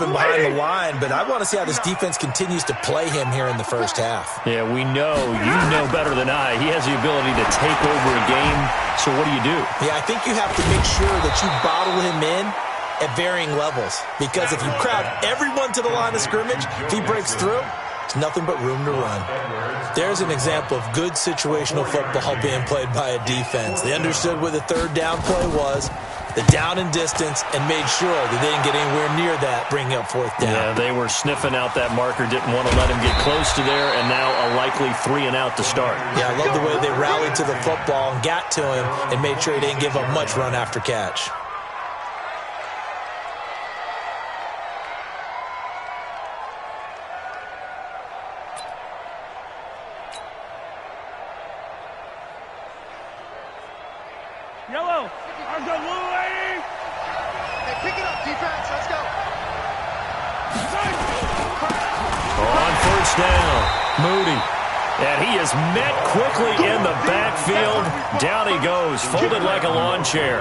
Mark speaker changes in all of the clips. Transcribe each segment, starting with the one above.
Speaker 1: open behind the line, but I want to see how this defense continues to play him here in the first half.
Speaker 2: Yeah, we know. You know better than I. He has the ability to take over a game, so what do?
Speaker 1: Yeah, I think you have to make sure that you bottle him in at varying levels, because if you crowd everyone to the line of scrimmage, if he breaks through, it's nothing but room to run. There's an example of good situational football being played by a defense. They understood where the third down play was, the down and distance, and made sure that they didn't get anywhere near that, bringing up fourth down.
Speaker 2: Yeah, they were sniffing out that marker, didn't want to let him get close to there, and now a likely 3 and out to start.
Speaker 1: Yeah, I love the way they rallied to the football and got to him and made sure he didn't give up much run after catch.
Speaker 3: Yellow. Let's go, blue lady.
Speaker 4: Hey, pick it up, defense. Let's go.
Speaker 2: On first down, Moody. And he is met quickly in the backfield. Down he goes, folded like a lawn chair.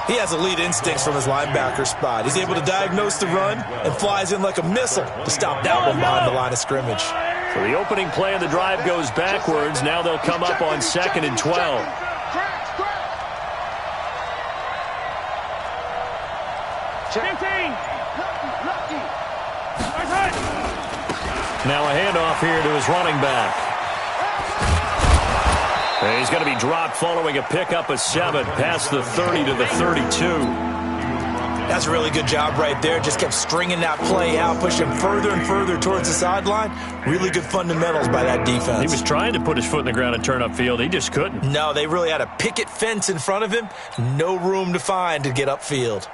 Speaker 1: He has elite instincts from his linebacker spot. He's able to diagnose the run and flies in like a missile to stop that one behind the line of scrimmage.
Speaker 2: So the opening play of the drive goes backwards. Now they'll come up on 2nd and 12. Now a handoff here to his running back. And he's going to be dropped following a pickup of 7 past the 30 to the 32.
Speaker 1: That's a really good job right there. Just kept stringing that play out, pushing further and further towards the sideline. Really good fundamentals by that defense.
Speaker 2: He was trying to put his foot in the ground and turn upfield. He just couldn't.
Speaker 1: No, they really had a picket fence in front of him. No room to find to get upfield.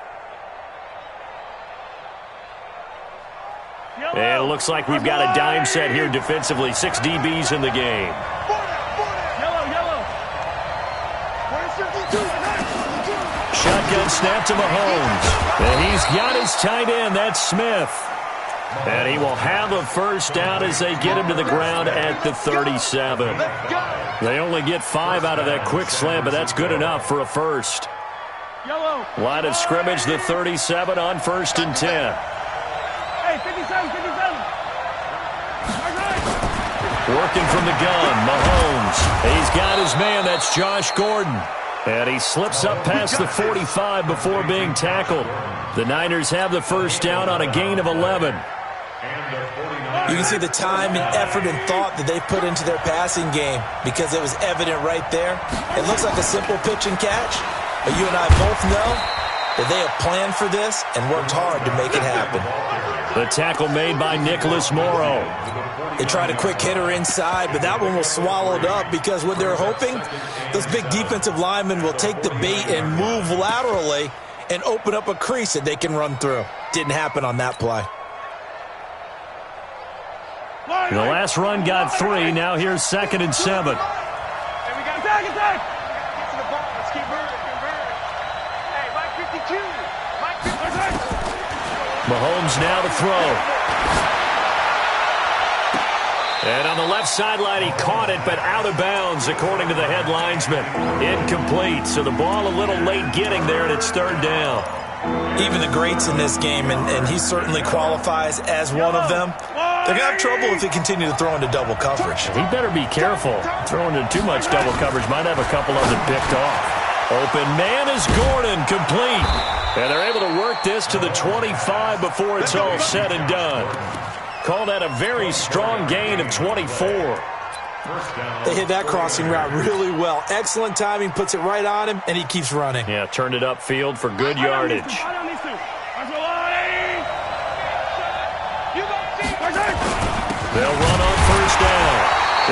Speaker 2: And it looks like we've got a dime set here defensively. 6 DBs in the game. Shotgun snap to Mahomes. And he's got his tight end. That's Smith. And he will have a first down as they get him to the ground at the 37. They only get 5 out of that quick slant, but that's good enough for a first. Line of scrimmage, the 37 on 1st and 10.
Speaker 3: Hey, 57.
Speaker 2: Working from the gun, Mahomes. He's got his man, that's Josh Gordon. And he slips up past the 45 before being tackled. The Niners have the first down on a gain of 11.
Speaker 1: You can see the time and effort and thought that they put into their passing game because it was evident right there. It looks like a simple pitch and catch, but you and I both know that they have planned for this and worked hard to make it happen.
Speaker 2: The tackle made by Nicholas Morrow.
Speaker 1: They tried a quick hitter inside, but that one was swallowed up because what they're hoping, those big defensive linemen will take the bait and move laterally and open up a crease that they can run through. Didn't happen on that play.
Speaker 2: The last run got 3. Now here's 2nd and 7.
Speaker 3: Hey, we got attack. Get to the ball. Let's keep moving. Hey, Mike 52.
Speaker 2: Mahomes now to throw. And on the left sideline, he caught it, but out of bounds, according to the head linesman. Incomplete, so the ball a little late getting there, and it's 3rd down.
Speaker 1: Even the greats in this game, and he certainly qualifies as one of them, they're going to have trouble if they continue to throw into double coverage.
Speaker 2: He better be careful. Throwing into too much double coverage might have a couple of them picked off. Open man is Gordon, complete. And they're able to work this to the 25 before it's all said and done. Call that a very strong gain of 24.
Speaker 1: They hit that crossing route really well. Excellent timing, puts it right on him, and he keeps running.
Speaker 2: Yeah, turned it upfield for good yardage. They'll run on first down.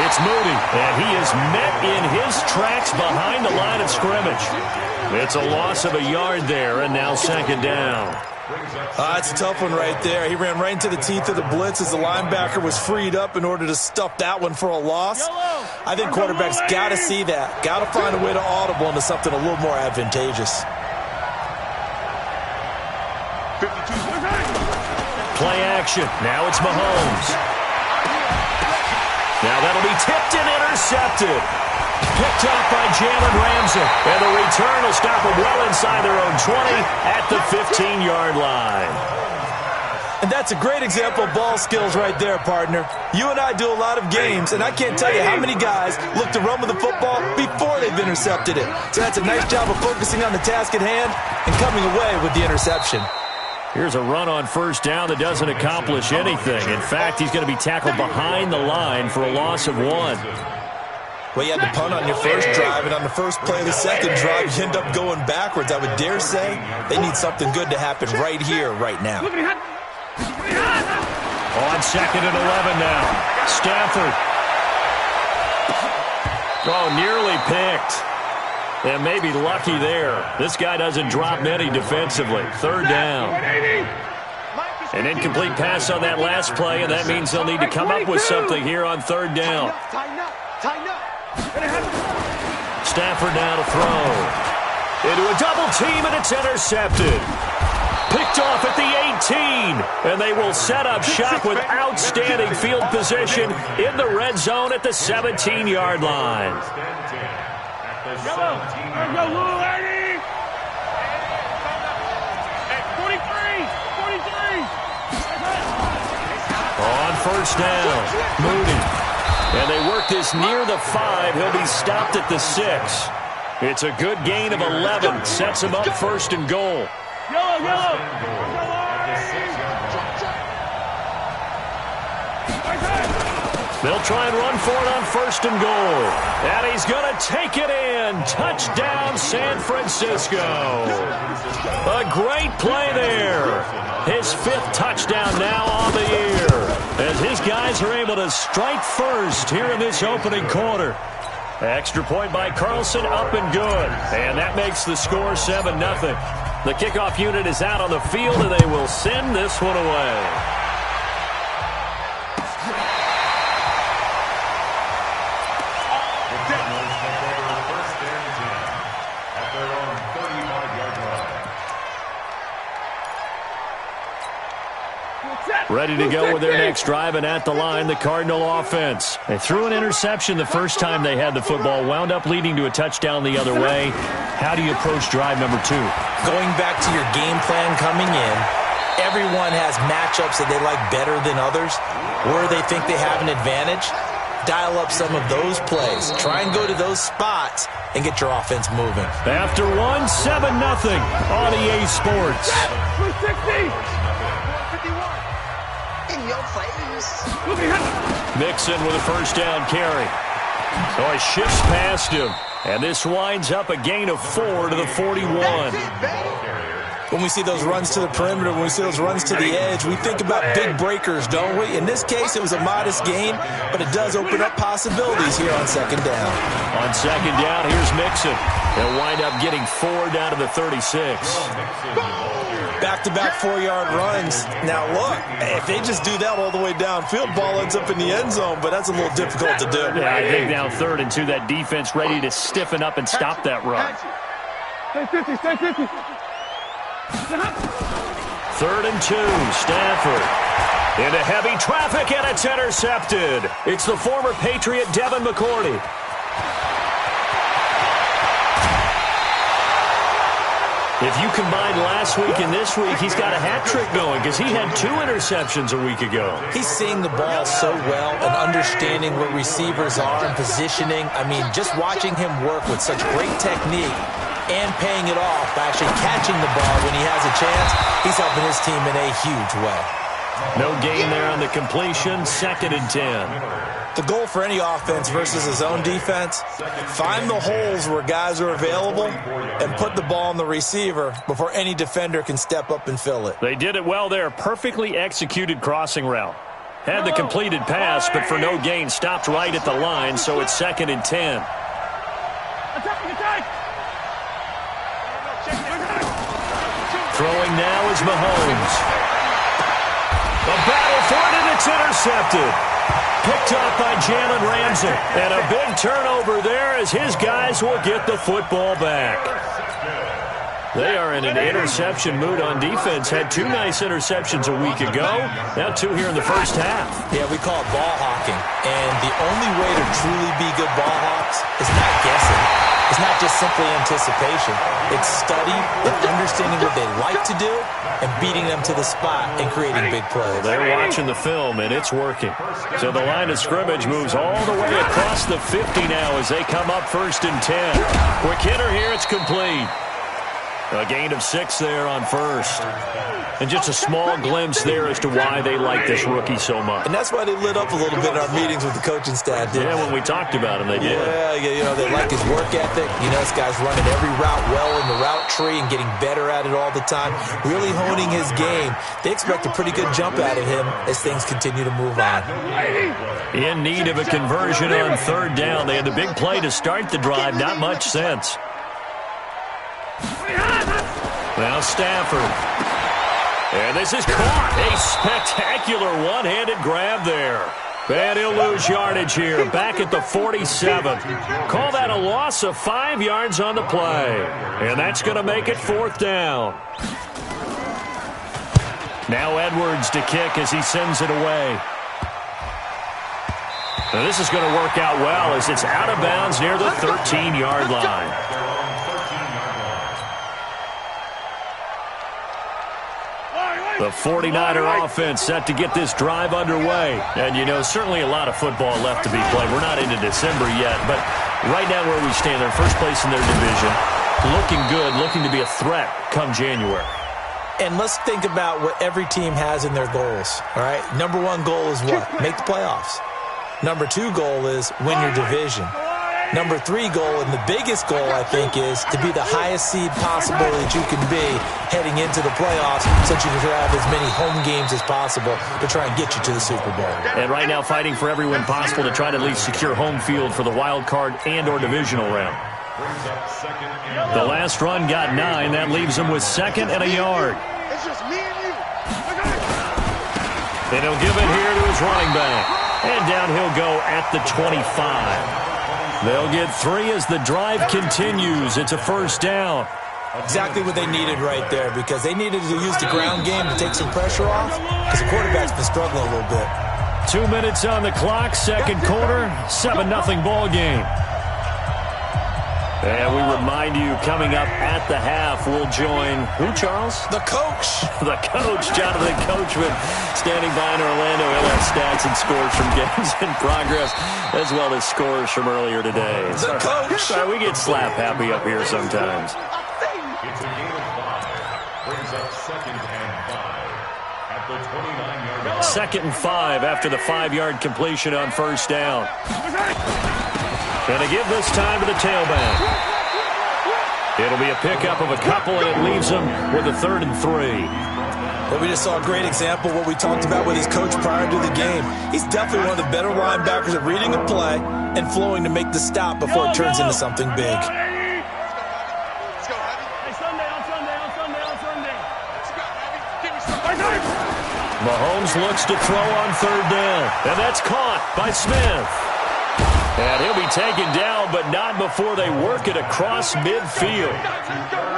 Speaker 2: It's Moody, and he is met in his tracks behind the line of scrimmage. It's a loss of a yard there, and now 2nd down.
Speaker 1: It's a tough one right there. He ran right into the teeth of the blitz as the linebacker was freed up in order to stuff that one for a loss. I think quarterbacks got to see that. Got to find a way to audible into something a little more advantageous.
Speaker 2: Play action. Now it's Mahomes. Now that'll be tipped and intercepted. Picked off by Jalen Ramsey. And the return will stop them well inside their own 20 at the 15-yard line.
Speaker 1: And that's a great example of ball skills right there, partner. You and I do a lot of games, and I can't tell you how many guys look to run with the football before they've intercepted it. So that's a nice job of focusing on the task at hand and coming away with the interception.
Speaker 2: Here's a run on first down that doesn't accomplish anything. In fact, he's going to be tackled behind the line for a loss of 1.
Speaker 1: Well, you had to punt on your first drive, and on the first play of the second drive, you end up going backwards. I would dare say they need something good to happen right here, right now.
Speaker 2: On second and 11 now. Stafford. Oh, nearly picked. And maybe lucky there. This guy doesn't drop many defensively. Third down. An incomplete pass on that last play, and that means they'll need to come up with something here on third down. Stafford now to throw. Into a double team, and it's intercepted. Picked off at the 18, and they will set up shop with outstanding field position in the red zone at the 17-yard line. On first down, Mooney. And they work this near the 5. He'll be stopped at the 6. It's a good gain of 11. Sets him up first and goal. They'll try and run for it on first and goal. And he's going to take it in. Touchdown, San Francisco. A great play there. His 5th touchdown now on the year, as his guys are able to strike first here in this opening quarter. Extra point by Carlson, up and good. And that makes the score 7-0. The kickoff unit is out on the field, and they will send this one away. Ready to go with their next drive, and at the line, the Cardinal offense. They threw an interception the first time they had the football, wound up leading to a touchdown the other way. How do you approach drive number 2?
Speaker 1: Going back to your game plan coming in, everyone has matchups that they like better than others, where they think they have an advantage. Dial up some of those plays. Try and go to those spots and get your offense moving.
Speaker 2: After 1, 7-0 on EA Sports.
Speaker 3: 260.
Speaker 2: Mixon with a first down carry. So he shifts past him. And this winds up a gain of 4 to the 41.
Speaker 1: When we see those runs to the perimeter, when we see those runs to the edge, we think about big breakers, don't we? In this case, it was a modest gain, but it does open up possibilities here on second down.
Speaker 2: On second down, here's Mixon. They'll wind up getting 4 down to the 36.
Speaker 1: Back-to-back 4-yard runs. Now, look, if they just do that all the way downfield, ball ends up in the end zone, but that's a little difficult to do.
Speaker 2: Yeah, I think now 3rd and 2, that defense ready to stiffen up and stop that run.
Speaker 3: Stay 50, stay 50.
Speaker 2: 3rd and 2, Stafford. Into heavy traffic, and it's intercepted. It's the former Patriot Devin McCourty. If you combine last week and this week, he's got a hat trick going because he had 2 interceptions a week ago.
Speaker 1: He's seeing the ball so well and understanding where receivers are and positioning. I mean, just watching him work with such great technique and paying it off by actually catching the ball when he has a chance, he's helping his team in a huge way.
Speaker 2: No gain there on the completion, 2nd and 10.
Speaker 1: The goal for any offense versus his own defense, find the holes where guys are available and put the ball on the receiver before any defender can step up and fill it.
Speaker 2: They did it well there. Perfectly executed crossing route. Had the completed pass, but for no gain, stopped right at the line, so it's 2nd and 10. Throwing now is Mahomes. A battle for it, and it's intercepted. Picked up by Jalen Ramsey. And a big turnover there as his guys will get the football back. They are in an interception mood on defense. Had 2 nice interceptions a week ago. Now 2 here in the first half.
Speaker 1: Yeah, we call it ball hawking. And the only way to truly be good ball hawks is not guessing. It's not just simply anticipation. It's study and understanding what they like to do and beating them to the spot and creating big plays.
Speaker 2: They're watching the film, and it's working. So the line of scrimmage moves all the way across the 50 now as they come up 1st and 10. Quick hitter here, it's complete. A gain of 6 there on 1st. And just a small glimpse there as to why they like this rookie so much.
Speaker 1: And that's why they lit up a little bit in our meetings with the coaching staff.
Speaker 2: Yeah, when we talked about him, they did.
Speaker 1: Yeah, they like his work ethic. This guy's running every route well in the route tree and getting better at it all the time, really honing his game. They expect a pretty good jump out of him as things continue to move on.
Speaker 2: In need of a conversion on 3rd down. They had the big play to start the drive. Not much sense. Now Stafford. And this is caught. A spectacular one-handed grab there. And he'll lose yardage here. Back at the 47. Call that a loss of 5 yards on the play. And that's going to make it 4th down. Now Edwards to kick as he sends it away. Now this is going to work out well as it's out of bounds near the 13-yard line. The 49er offense set to get this drive underway. And, certainly a lot of football left to be played. We're not into December yet, but right now where we stand, they're first place in their division. Looking good, looking to be a threat come January.
Speaker 1: And let's think about what every team has in their goals, all right? Number 1 goal is what? Make the playoffs. Number 2 goal is win your division. Number 3 goal, and the biggest goal, I think, is to be the highest seed possible that you can be heading into the playoffs so that you can have as many home games as possible to try and get you to the Super Bowl.
Speaker 2: And right now fighting for every win possible to try to at least secure home field for the wild card and or divisional round. The last run got 9. That leaves him with 2nd and a yard.
Speaker 4: It's just me and you.
Speaker 2: And he'll give it here to his running back. And down he'll go at the 25. They'll get 3 as the drive continues. It's a 1st down.
Speaker 1: Exactly what they needed right there, because they needed to use the ground game to take some pressure off because the quarterback's been struggling a little bit.
Speaker 2: 2 minutes on the clock, 2nd quarter, 7-0 ball game. And we remind you, coming up at the half, we'll join who, Charles?
Speaker 1: The coach.
Speaker 2: The coach, Jonathan Coachman, standing by in Orlando. He'll have stats and scores from games in progress, as well as scores from earlier today.
Speaker 1: The coach.
Speaker 2: Sorry, we get slap happy up here sometimes.
Speaker 5: It's a gain of 5. Brings up 2nd and 5 at the 29-yard line.
Speaker 2: 2nd and 5 after the 5-yard completion on 1st down. Going to give this time to the tailback. It'll be a pickup of a couple, and it leaves him with a 3rd and 3.
Speaker 1: Well, we just saw a great example of what we talked about with his coach prior to the game. He's definitely one of the better linebackers at reading a play and flowing to make the stop before it turns into something big.
Speaker 4: Let's go, Heavy.
Speaker 3: Hey, Sunday. Let's go, Heavy. Give me some.
Speaker 2: Mahomes looks to throw on 3rd down, and that's caught by Smith. And he'll be taken down, but not before they work it across midfield.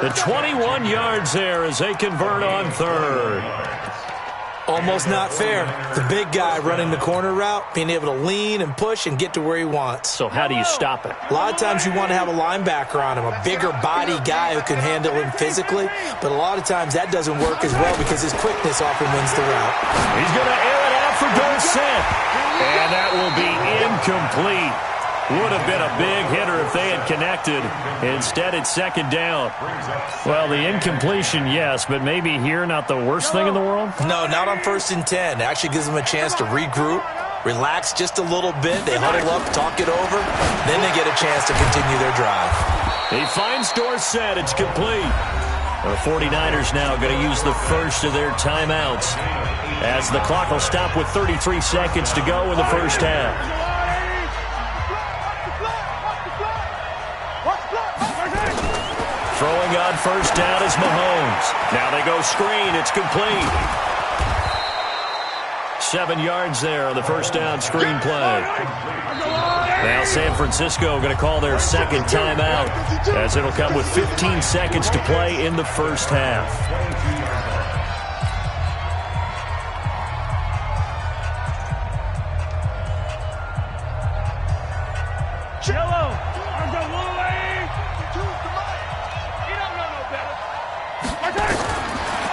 Speaker 2: The 21 yards there as they convert on 3rd.
Speaker 1: Almost not fair. The big guy running the corner route, being able to lean and push and get to where he wants.
Speaker 2: So how do you stop it?
Speaker 1: A lot of times you want to have a linebacker on him, a bigger body guy who can handle him physically. But a lot of times that doesn't work as well because his quickness often wins the route.
Speaker 2: He's going to air it out for Dorsett. And that will be incomplete. Would have been a big hitter if they had connected. Instead, it's 2nd down. Well, the incompletion, yes, but maybe here not the worst thing in the world?
Speaker 1: No, not on 1st and 10. It actually gives them a chance to regroup, relax just a little bit. They huddle up, talk it over. Then they get a chance to continue their drive.
Speaker 2: He finds Dorsett. It's complete. The 49ers now going to use the first of their timeouts as the clock will stop with 33 seconds to go in the 1st half. Throwing on 1st down is Mahomes. Now they go screen. It's complete. 7 yards there on the 1st down screen play. Now San Francisco going to call their 2nd timeout as it'll come with 15 seconds to play in the 1st half.
Speaker 3: Yellow.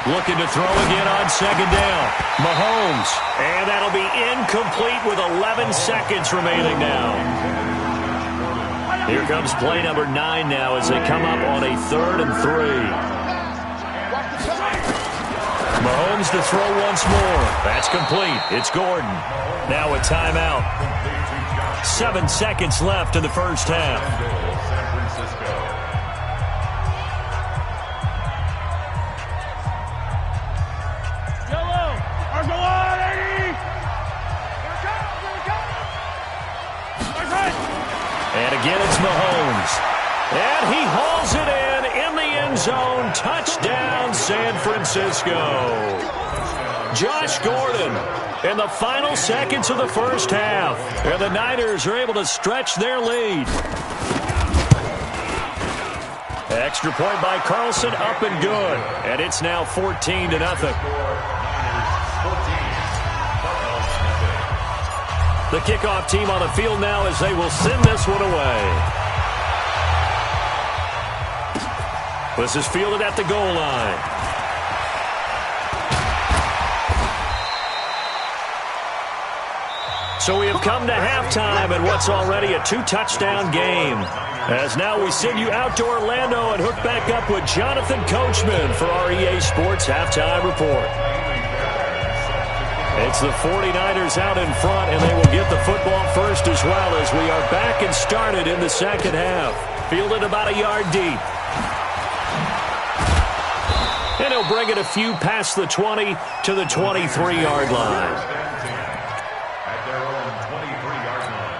Speaker 2: Looking to throw again on second down. Mahomes. And that'll be incomplete with 11 seconds remaining now. Here comes play number 9 now as they come up on a 3rd and 3. Mahomes to throw once more. That's complete. It's Gordon. Now a timeout. 7 seconds left in the first half.
Speaker 5: San Francisco.
Speaker 3: Yellow. Argo on, 80.
Speaker 2: And again, it's Mahomes. And he hauls it in the end zone. Touchdown, San Francisco. Josh Gordon in the final seconds of the first half. And the Niners are able to stretch their lead. Extra point by Carlson, up and good. And it's now 14-0. The kickoff team on the field now as they will send this one away. This is fielded at the goal line. So we have come to halftime in what's already a 2-touchdown game. As now we send you out to Orlando and hook back up with Jonathan Coachman for our EA Sports Halftime Report. It's the 49ers out in front, and they will get the football first as well as we are back and started in the second half. Fielded about a yard deep. And he'll bring it a few past the 20 to the 23-yard line.
Speaker 5: At their own 23-yard line.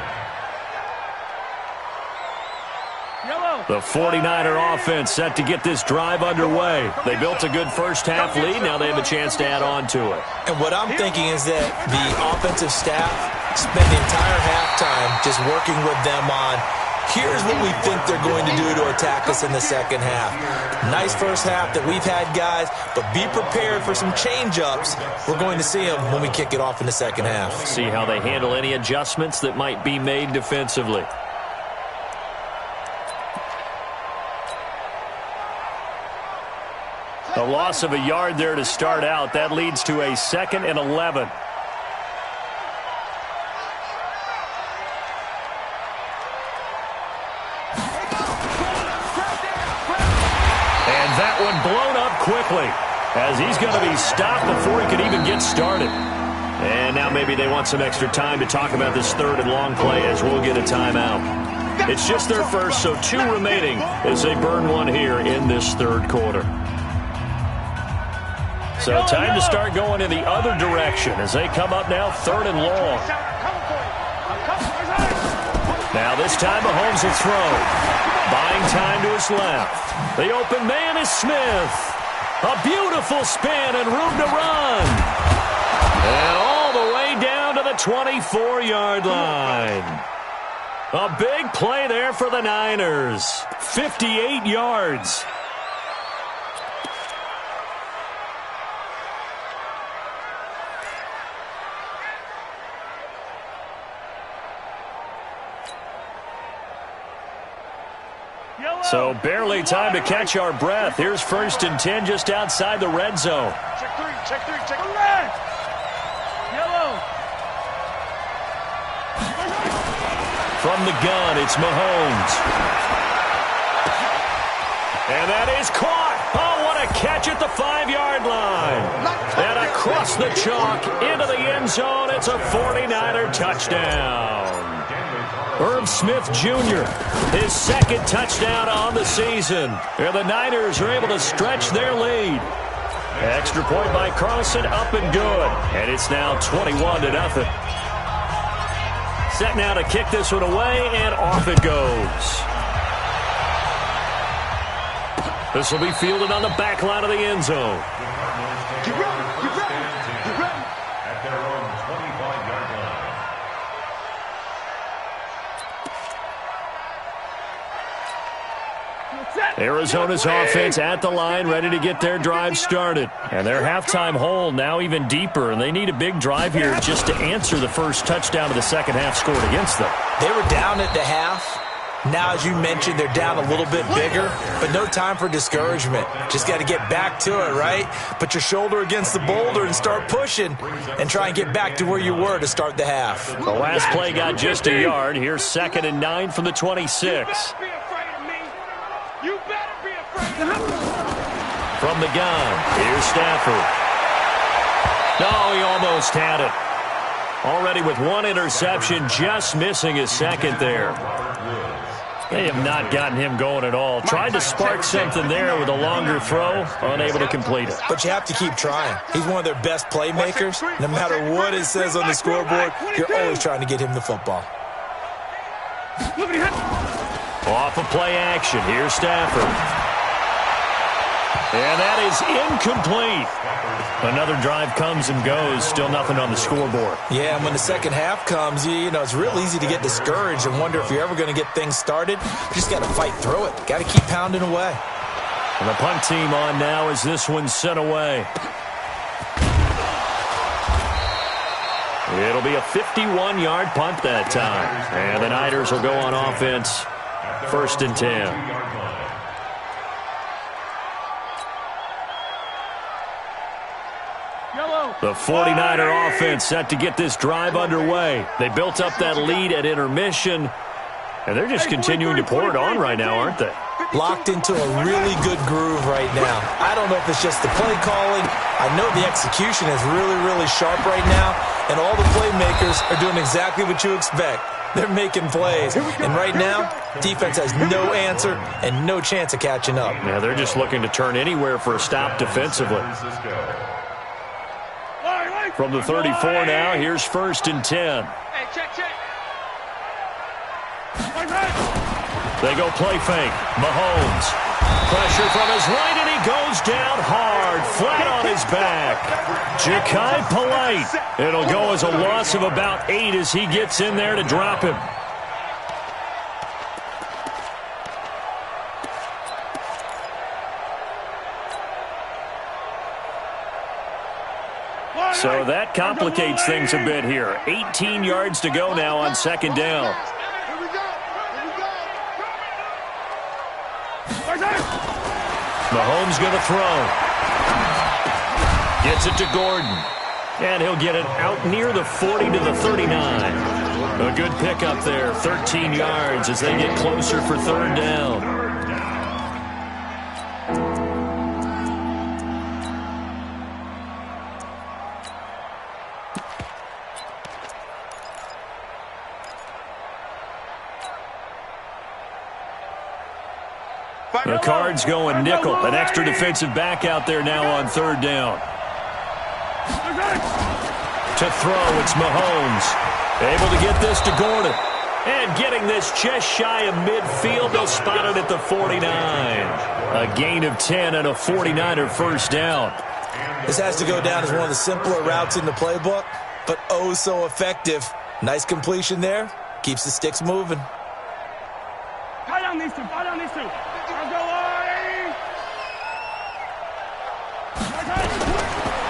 Speaker 2: The 49er offense set to get this drive underway. They built a good first-half lead. Now they have a chance to add on to it.
Speaker 1: And what I'm thinking is that the offensive staff spent the entire halftime just working with them on, here's what we think they're going to do to attack us in the second half. Nice first half that we've had, guys, but be prepared for some change-ups. We're going to see them when we kick it off in the second half.
Speaker 2: See how they handle any adjustments that might be made defensively. A loss of a yard there to start out. That leads to a 2nd and 11. And that one blown up quickly as he's going to be stopped before he could even get started. And now maybe they want some extra time to talk about this 3rd and long play as we'll get a timeout. It's just their first, so 2 remaining as they burn one here in this 3rd quarter. So time to start going in the other direction as they come up now 3rd and long. Now this time Mahomes will throw. Buying time to his left. The open man is Smith. A beautiful spin and room to run. And all the way down to the 24-yard line. A big play there for the Niners. 58 yards. So barely time to catch our breath. Here's 1st and 10 just outside the red zone.
Speaker 3: Check 3, check the red. Yellow.
Speaker 2: From the gun, it's Mahomes. And that is caught. Oh, what a catch at the 5-yard line. And across the chalk into the end zone. It's a 49er touchdown. Irv Smith Jr., his 2nd touchdown on the season. And the Niners are able to stretch their lead. Extra point by Carlson, up and good. And it's now 21-0. Set now to kick this one away, and off it goes. This will be fielded on the back line of the end zone.
Speaker 4: Get ready, get ready, get ready.
Speaker 5: At their own 25-yard line.
Speaker 2: Arizona's offense at the line, ready to get their drive started. And their halftime hole now even deeper, and they need a big drive here just to answer the first touchdown of the second half scored against them.
Speaker 1: They were down at the half, Now, as you mentioned, they're down a little bit bigger, but no time for discouragement. Just got to get back to it, right? Put your shoulder against the boulder and start pushing and try and get back to where you were to start the half.
Speaker 2: The last play got just a yard. Here's 2nd and 9 from the 26.
Speaker 3: You better be afraid.
Speaker 2: From the gun, here's Stafford. No, he almost had it. Already with one interception, just missing his second there. They have not gotten him going at all. Tried to spark something there with a longer throw, unable to complete it.
Speaker 1: But you have to keep trying. He's one of their best playmakers. No matter what it says on the scoreboard, you're always trying to get him the football.
Speaker 2: Off of play action, here's Stafford. And that is incomplete. Another drive comes and goes, still nothing on the scoreboard.
Speaker 1: Yeah, and when the second half comes, you know, it's real easy to get discouraged and wonder if you're ever going to get things started. You just got to fight through it. Got to keep pounding away.
Speaker 2: And the punt team on now as this one's sent away. It'll be a 51-yard punt that time. And the Niners will go on offense, 1st and 10. The 49er offense set to get this drive underway. They built up that lead at intermission, and they're just continuing to pour it on right now, aren't they?
Speaker 1: Locked into a really good groove right now. I don't know if it's just the play calling. I know the execution is really, really sharp right now, and all the playmakers are doing exactly what you expect. They're making plays, and right now, defense has no answer and no chance of catching up.
Speaker 2: Yeah, they're just looking to turn anywhere for a stop defensively. From the 34 now, here's 1st and 10.
Speaker 3: Hey, check.
Speaker 2: They go play fake. Mahomes. Pressure from his right, and he goes down hard, flat on his back. Ja'Kai Polite. It'll go as a loss of about 8 as he gets in there to drop him. So that complicates things a bit here. 18 yards to go now on 2nd down. Mahomes going to throw. Gets it to Gordon. And he'll get it out near the 40 to the 39. A good pickup there, 13 yards as they get closer for 3rd down. The Cards going nickel. An extra defensive back out there now on 3rd down. To throw, it's Mahomes. Able to get this to Gordon. And getting this just shy of midfield. They'll spot it at the 49. A gain of 10 and a 49er 1st down.
Speaker 1: This has to go down as one of the simpler routes in the playbook, but oh so effective. Nice completion there. Keeps the sticks moving.
Speaker 3: Tie down these two.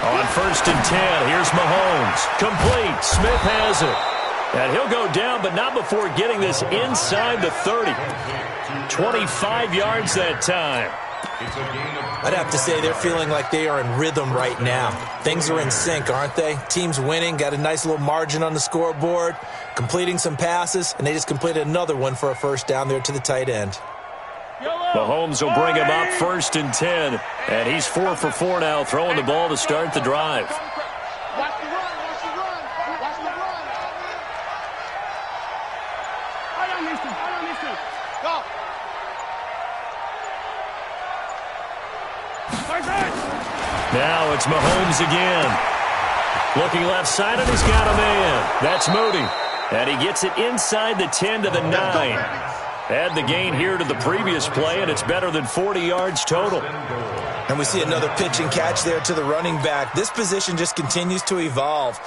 Speaker 2: On 1st and 10, here's Mahomes. Complete. Smith has it. And he'll go down, but not before getting this inside the 30. 25 yards that time.
Speaker 1: I'd have to say they're feeling like they are in rhythm right now. Things are in sync, aren't they? Team's winning, got a nice little margin on the scoreboard, completing some passes, and they just completed another one for a 1st down there to the tight end.
Speaker 2: Mahomes will bring him up 1st and 10, and he's 4 for 4 now, throwing the ball to start the drive. Now it's Mahomes again. Looking left side, and he's got a man. That's Moody. And he gets it inside the 10 to the 9. Add the gain here to the previous play, and it's better than 40 yards total.
Speaker 1: And we see another pitch and catch there to the running back. This position just continues to evolve.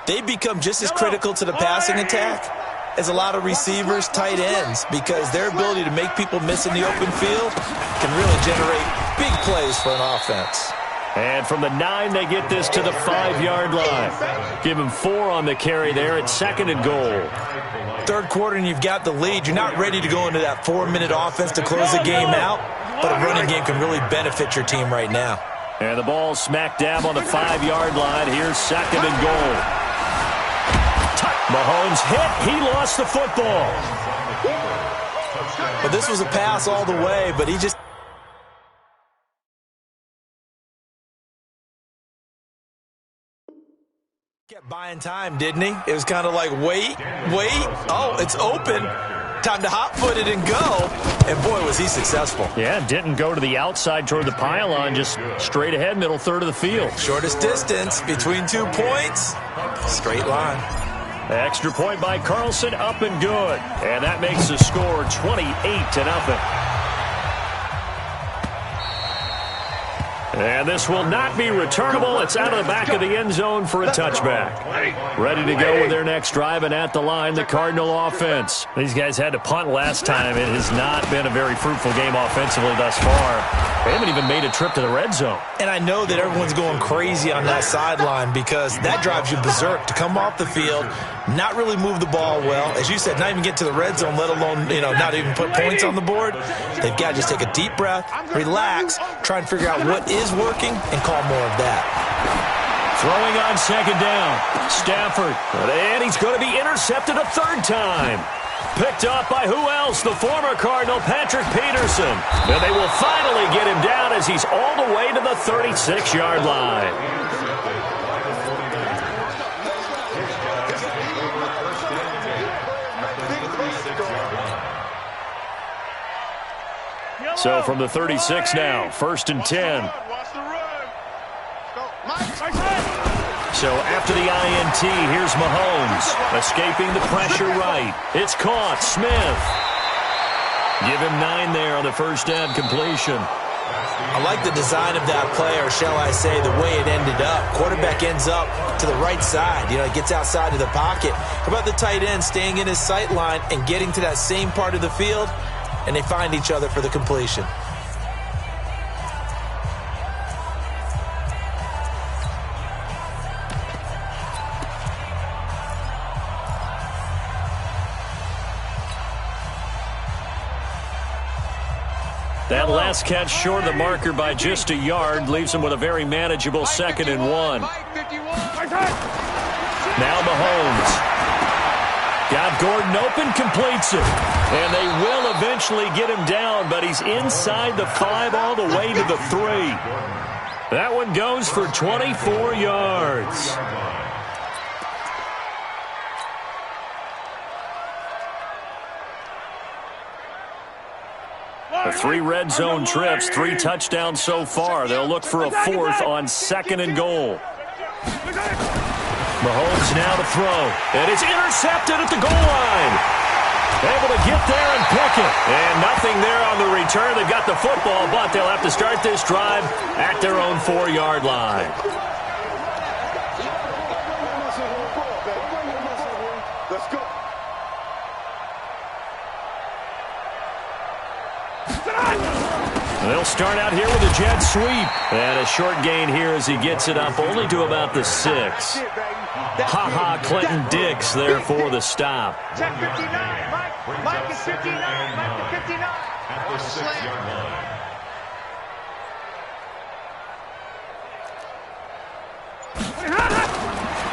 Speaker 1: They become just as critical to the passing attack as a lot of receivers, tight ends, because their ability to make people miss in the open field can really generate big plays for an offense.
Speaker 2: And from the 9, they get this to the 5-yard line. Give him 4 on the carry there at 2nd and goal.
Speaker 1: Third quarter and you've got the lead. You're not ready to go into that 4-minute offense to close the game out, but a running game can really benefit your team right now.
Speaker 2: And the ball smack dab on the 5-yard line. Here's 2nd and goal. Mahomes hit. He lost the football.
Speaker 1: But this was a pass all the way, but he just kept buying time, didn't he? It was kind of like, wait. Oh, it's open. Time to hot-foot it and go. And, boy, was he successful.
Speaker 2: Yeah, didn't go to the outside toward the pylon, just straight ahead, middle third of the field.
Speaker 1: Shortest distance between 2 points. Straight line.
Speaker 2: Extra point by Carlson, up and good. And that makes the score 28-0. And this will not be returnable. It's out of the back of the end zone for a touchback. Ready to go with their next drive, and at the line, the Cardinal offense. These guys had to punt last time. It has not been a very fruitful game offensively thus far. They haven't even made a trip to the red zone.
Speaker 1: And I know that everyone's going crazy on that sideline because that drives you berserk to come off the field, not really move the ball well. As you said, not even get to the red zone, let alone, not even put points on the board. They've got to just take a deep breath, relax, try and figure out what is working, and call more of that.
Speaker 2: Throwing on 2nd down. Stafford. And he's going to be intercepted a 3rd time. Picked up by who else? The former Cardinal, Patrick Peterson. And they will finally get him down as he's all the way to the 36-yard line. So from the 36 now, 1st and 10. So after the INT, here's Mahomes, escaping the pressure right. It's caught. Smith. Give him 9 there on the first down completion.
Speaker 1: I like the design of that play, or shall I say the way it ended up. Quarterback ends up to the right side. It gets outside of the pocket. How about the tight end staying in his sight line and getting to that same part of the field, and they find each other for the completion.
Speaker 2: That last catch short of the marker by just a yard leaves him with a very manageable 2nd and 1. Now Mahomes. Got Gordon open, completes it. And they will eventually get him down, but he's inside the 5 all the way to the 3. That one goes for 24 yards. The 3 red zone trips, 3 touchdowns so far. They'll look for a 4th on 2nd and goal. Mahomes now to throw. And it's intercepted at the goal line. Able to get there and pick it. And nothing there on the return. They've got the football, but they'll have to start this drive at their own 4-yard line.
Speaker 4: Let's go.
Speaker 2: They'll start out here with a jet sweep. And a short gain here as he gets it up only to about the 6. Ha-ha, Clinton Dix there for the stop.
Speaker 3: Check 59. Mike is 59. Mike is 59.
Speaker 5: At the 6-yard line.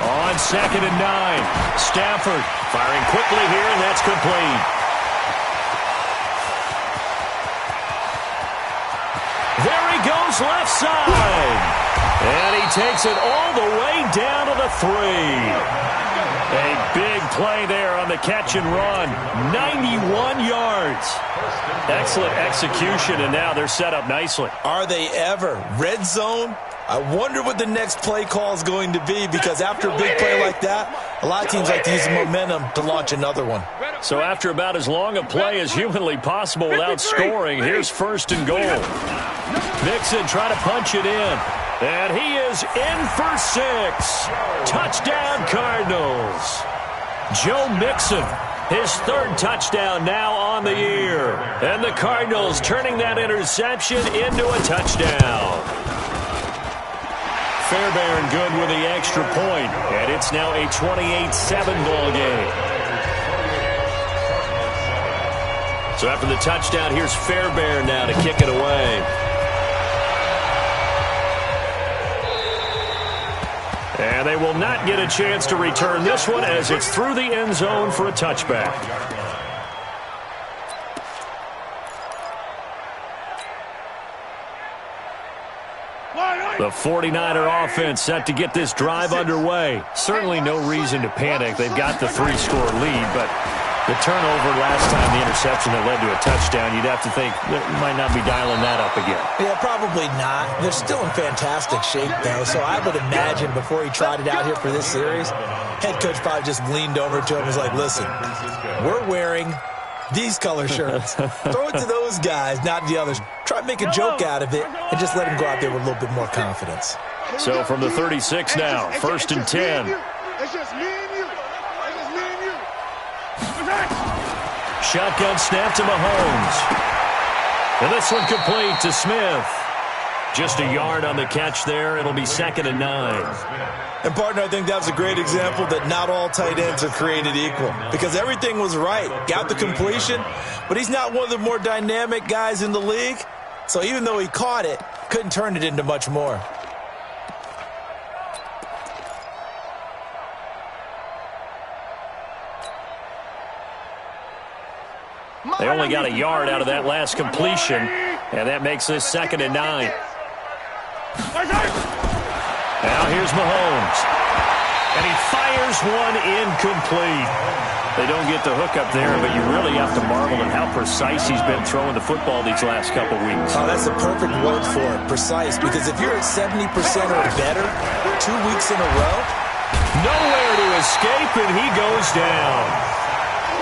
Speaker 2: On 2nd and 9. Stafford firing quickly here, and that's complete. There he goes left side. And he takes it all the way down to the 3. A big play there on the catch and run. 91 yards. Excellent execution, and now they're set up nicely.
Speaker 1: Are they ever? Red zone? I wonder what the next play call is going to be, because after a big play like that, a lot of teams like to use the momentum to launch another one.
Speaker 2: So after about as long a play as humanly possible without scoring, here's 1st and goal. Mixon try to punch it in. And he is in for 6. Touchdown, Cardinals. Joe Mixon, his 3rd touchdown now on the year. And the Cardinals turning that interception into a touchdown. Fairbairn good with the extra point, and it's now a 28-7 ball game. So after the touchdown, here's Fairbairn now to kick it away. And they will not get a chance to return this one as it's through the end zone for a touchback. The 49er offense set to get this drive underway. Certainly no reason to panic. They've got the 3-score lead, but the turnover last time, the interception that led to a touchdown, you'd have to think they might not be dialing that up again.
Speaker 1: Yeah, probably not. They're still in fantastic shape, though, so I would imagine before he tried it out here for this series, head coach probably just leaned over to him and was like, listen, we're wearing these color shirts. Throw it to those guys, not the others. Try to make a joke out of it and just let him go out there with a little bit more confidence.
Speaker 2: So from the 36 now, 1st and 10.
Speaker 4: It's just me and you. It's just me and you.
Speaker 2: Shotgun snap to Mahomes. And this one complete to Smith. Just a yard on the catch there. It'll be 2nd and 9.
Speaker 1: And, partner, I think that was a great example that not all tight ends are created equal because everything was right. Got the completion, but he's not one of the more dynamic guys in the league. So even though he caught it, couldn't turn it into much more.
Speaker 2: They only got a yard out of that last completion, and that makes this 2nd and 9. Now here's Mahomes. And he fires one incomplete. They don't get the hook up there, but you really have to marvel at how precise he's been throwing the football these last couple weeks.
Speaker 1: Oh, that's the perfect word for it, precise, because if you're at 70% or better 2 weeks in a row,
Speaker 2: nowhere to escape, and he goes down.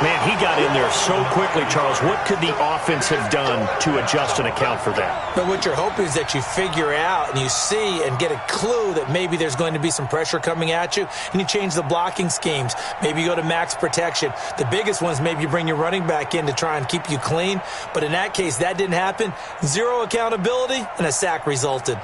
Speaker 2: Man, he got in there so quickly, Charles. What could the offense have done to adjust and account for that?
Speaker 1: But what you're hoping is that you figure out and you see and get a clue that maybe there's going to be some pressure coming at you, and you change the blocking schemes. Maybe you go to max protection. The biggest one is maybe you bring your running back in to try and keep you clean. But in that case, that didn't happen. Zero accountability, and a sack resulted.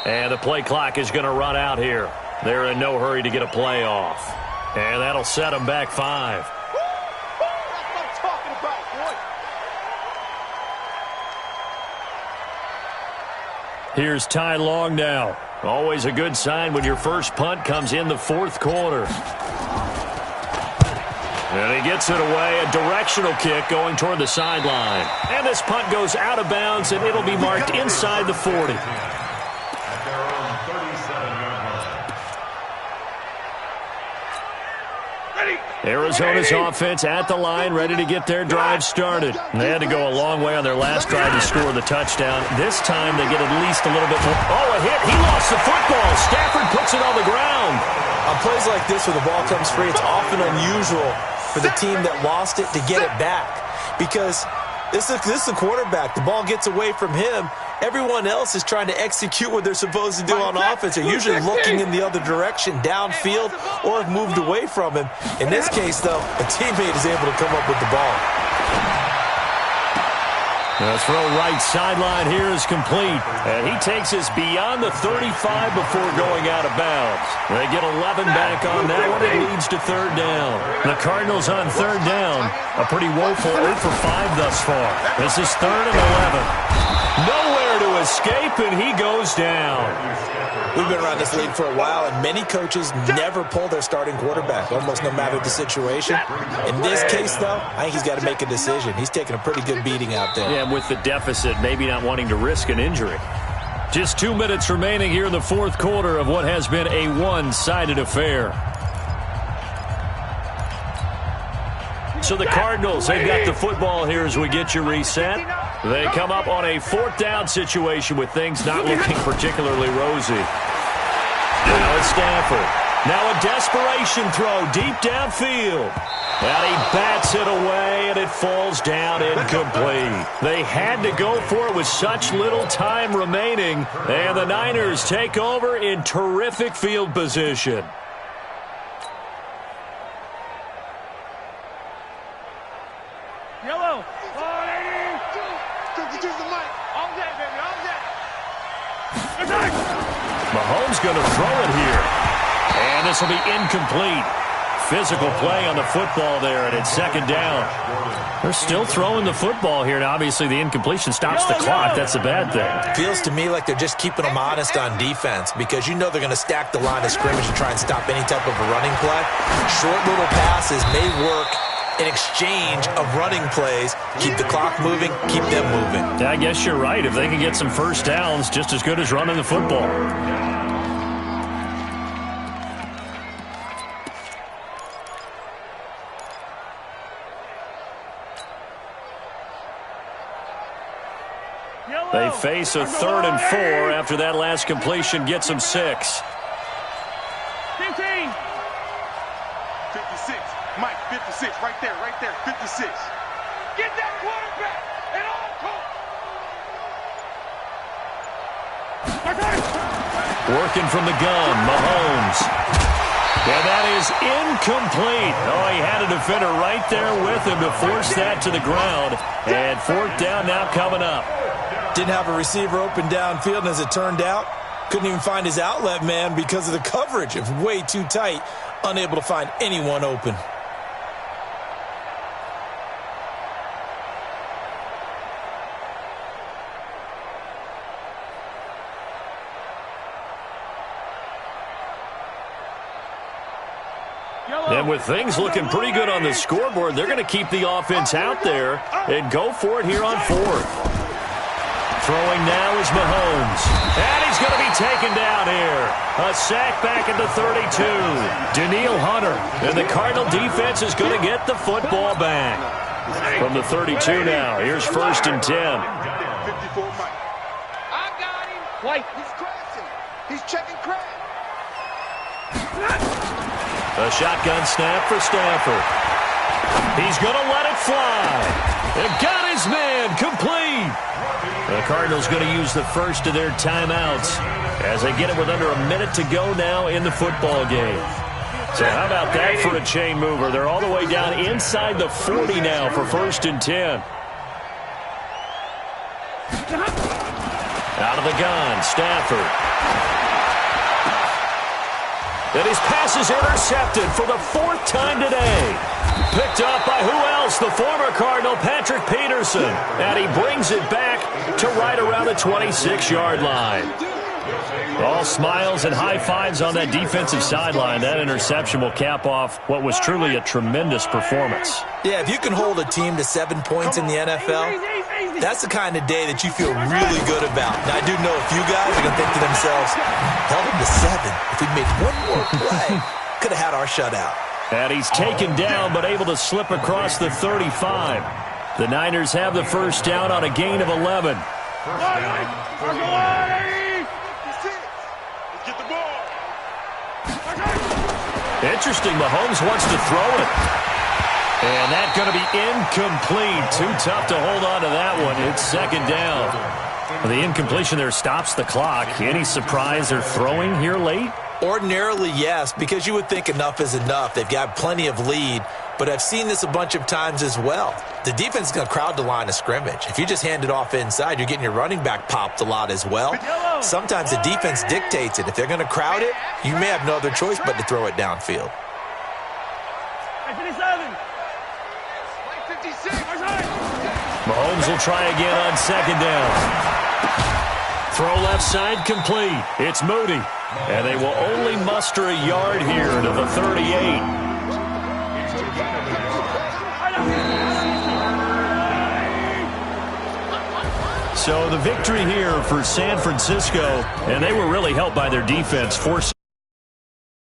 Speaker 2: And the play clock is going to run out here. They're in no hurry to get a play off. And that'll set them back 5.
Speaker 4: That's what I'm talking about, boy.
Speaker 2: Here's Ty Long now. Always a good sign when your first punt comes in the 4th quarter. And he gets it away, a directional kick going toward the sideline. And this punt goes out of bounds, and it'll be marked inside the 40. Arizona's offense at the line, ready to get their drive started. And they had to go a long way on their last drive to score the touchdown. This time they get at least a little bit more. Oh, a hit. He lost the football. Stafford puts it on the ground.
Speaker 1: On plays like this where the ball comes free, it's often unusual for the team that lost it to get it back because this is the quarterback. The ball gets away from him. Everyone else is trying to execute what they're supposed to do on offense. They're usually looking in the other direction, downfield, or have moved away from him. In this case, though, a teammate is able to come up with the ball.
Speaker 2: The throw right sideline here is complete. And he takes us beyond the 35 before going out of bounds. They get 11 back on that one. It leads to 3rd down. The Cardinals on 3rd down. A pretty woeful 0 for 5 thus far. This is 3rd and 11. Nowhere to escape, and he goes down.
Speaker 1: We've been around this league for a while, and many coaches never pull their starting quarterback, almost no matter the situation. In this case, though, I think he's got to make a decision. He's taking a pretty good beating out there.
Speaker 2: Yeah, with the deficit, maybe not wanting to risk an injury. Just 2 minutes remaining here in the 4th quarter of what has been a one-sided affair. So the Cardinals, they've got the football here as we get you reset. They come up on a 4th down situation with things not looking particularly rosy. Now it's Stafford. Now a desperation throw deep downfield. And he bats it away, and it falls down incomplete. They had to go for it with such little time remaining, and the Niners take over in terrific field position.
Speaker 3: Yellow. Oh, lady.
Speaker 4: Choose the mic.
Speaker 3: All that, baby. All that.
Speaker 2: Mahomes going to throw it here. And this will be incomplete. Physical play on the football there, and it's second down. They're still throwing the football here, and obviously the incompletion stops the clock. That's a bad thing.
Speaker 1: Feels to me like they're just keeping them honest on defense because you know they're going to stack the line of scrimmage and try and stop any type of a running play. Short little passes may work in exchange of running plays. Keep the clock moving, keep them moving.
Speaker 2: Yeah, I guess you're right. If they can get some first downs, just as good as running the football. They face a 3rd and 4 after that last completion gets them 6.
Speaker 3: 15.
Speaker 4: 56. Mike, 56. Right there, 56.
Speaker 3: Get that quarterback at all costs.
Speaker 2: Working from the gun, Mahomes. And that is incomplete. Oh, he had a defender right there with him to force that to the ground. And 4th down now coming up.
Speaker 1: Didn't have a receiver open downfield, and as it turned out, couldn't even find his outlet man because of the coverage. It was way too tight, unable to find anyone open.
Speaker 2: And with things looking pretty good on the scoreboard, they're going to keep the offense out there and go for it here on 4th. Throwing now is Mahomes. And he's going to be taken down here. A sack back at the 32. Danielle Hunter. And the Cardinal defense is going to get the football back. From the 32 now. Here's 1st and 10.
Speaker 4: 54 Mike.
Speaker 3: I got him. White.
Speaker 4: He's crashing. He's checking crash.
Speaker 2: A shotgun snap for Stafford. He's going to let it fly. And got his man complete. The Cardinals going to use the first of their timeouts as they get it with under a minute to go now in the football game. So how about that for a chain mover? They're all the way down inside the 40 now for 1st and 10. Out of the gun, Stafford. And his pass is intercepted for the 4th time today. Picked up by who else? The former Cardinal, Patrick Peterson. And he brings it back to right around the 26-yard line. All smiles and high fives on that defensive sideline. That interception will cap off what was truly a tremendous performance.
Speaker 1: Yeah, if you can hold a team to 7 points in the NFL, that's the kind of day that you feel really good about. Now, I do know a few guys are going to think to themselves, held them to 7. If we made one more play, could have had our shutout.
Speaker 2: And he's taken down but able to slip across the 35. The Niners have the first down on a gain of 11. Interesting, Mahomes wants to throw it. And that's going to be incomplete. Too tough to hold on to that one. It's 2nd down. The incompletion there stops the clock. Any surprise they're throwing here late?
Speaker 1: Ordinarily, yes, because you would think enough is enough. They've got plenty of lead, but I've seen this a bunch of times as well. The defense is going to crowd the line of scrimmage. If you just hand it off inside, you're getting your running back popped a lot as well. Sometimes the defense dictates it. If they're going to crowd it, you may have no other choice but to throw it downfield.
Speaker 3: 56.
Speaker 2: Mahomes will try again on 2nd down. Throw left side complete. It's Moody. And they will only muster a yard here to the 38. So the victory here for San Francisco, and they were really helped by their defense, forcing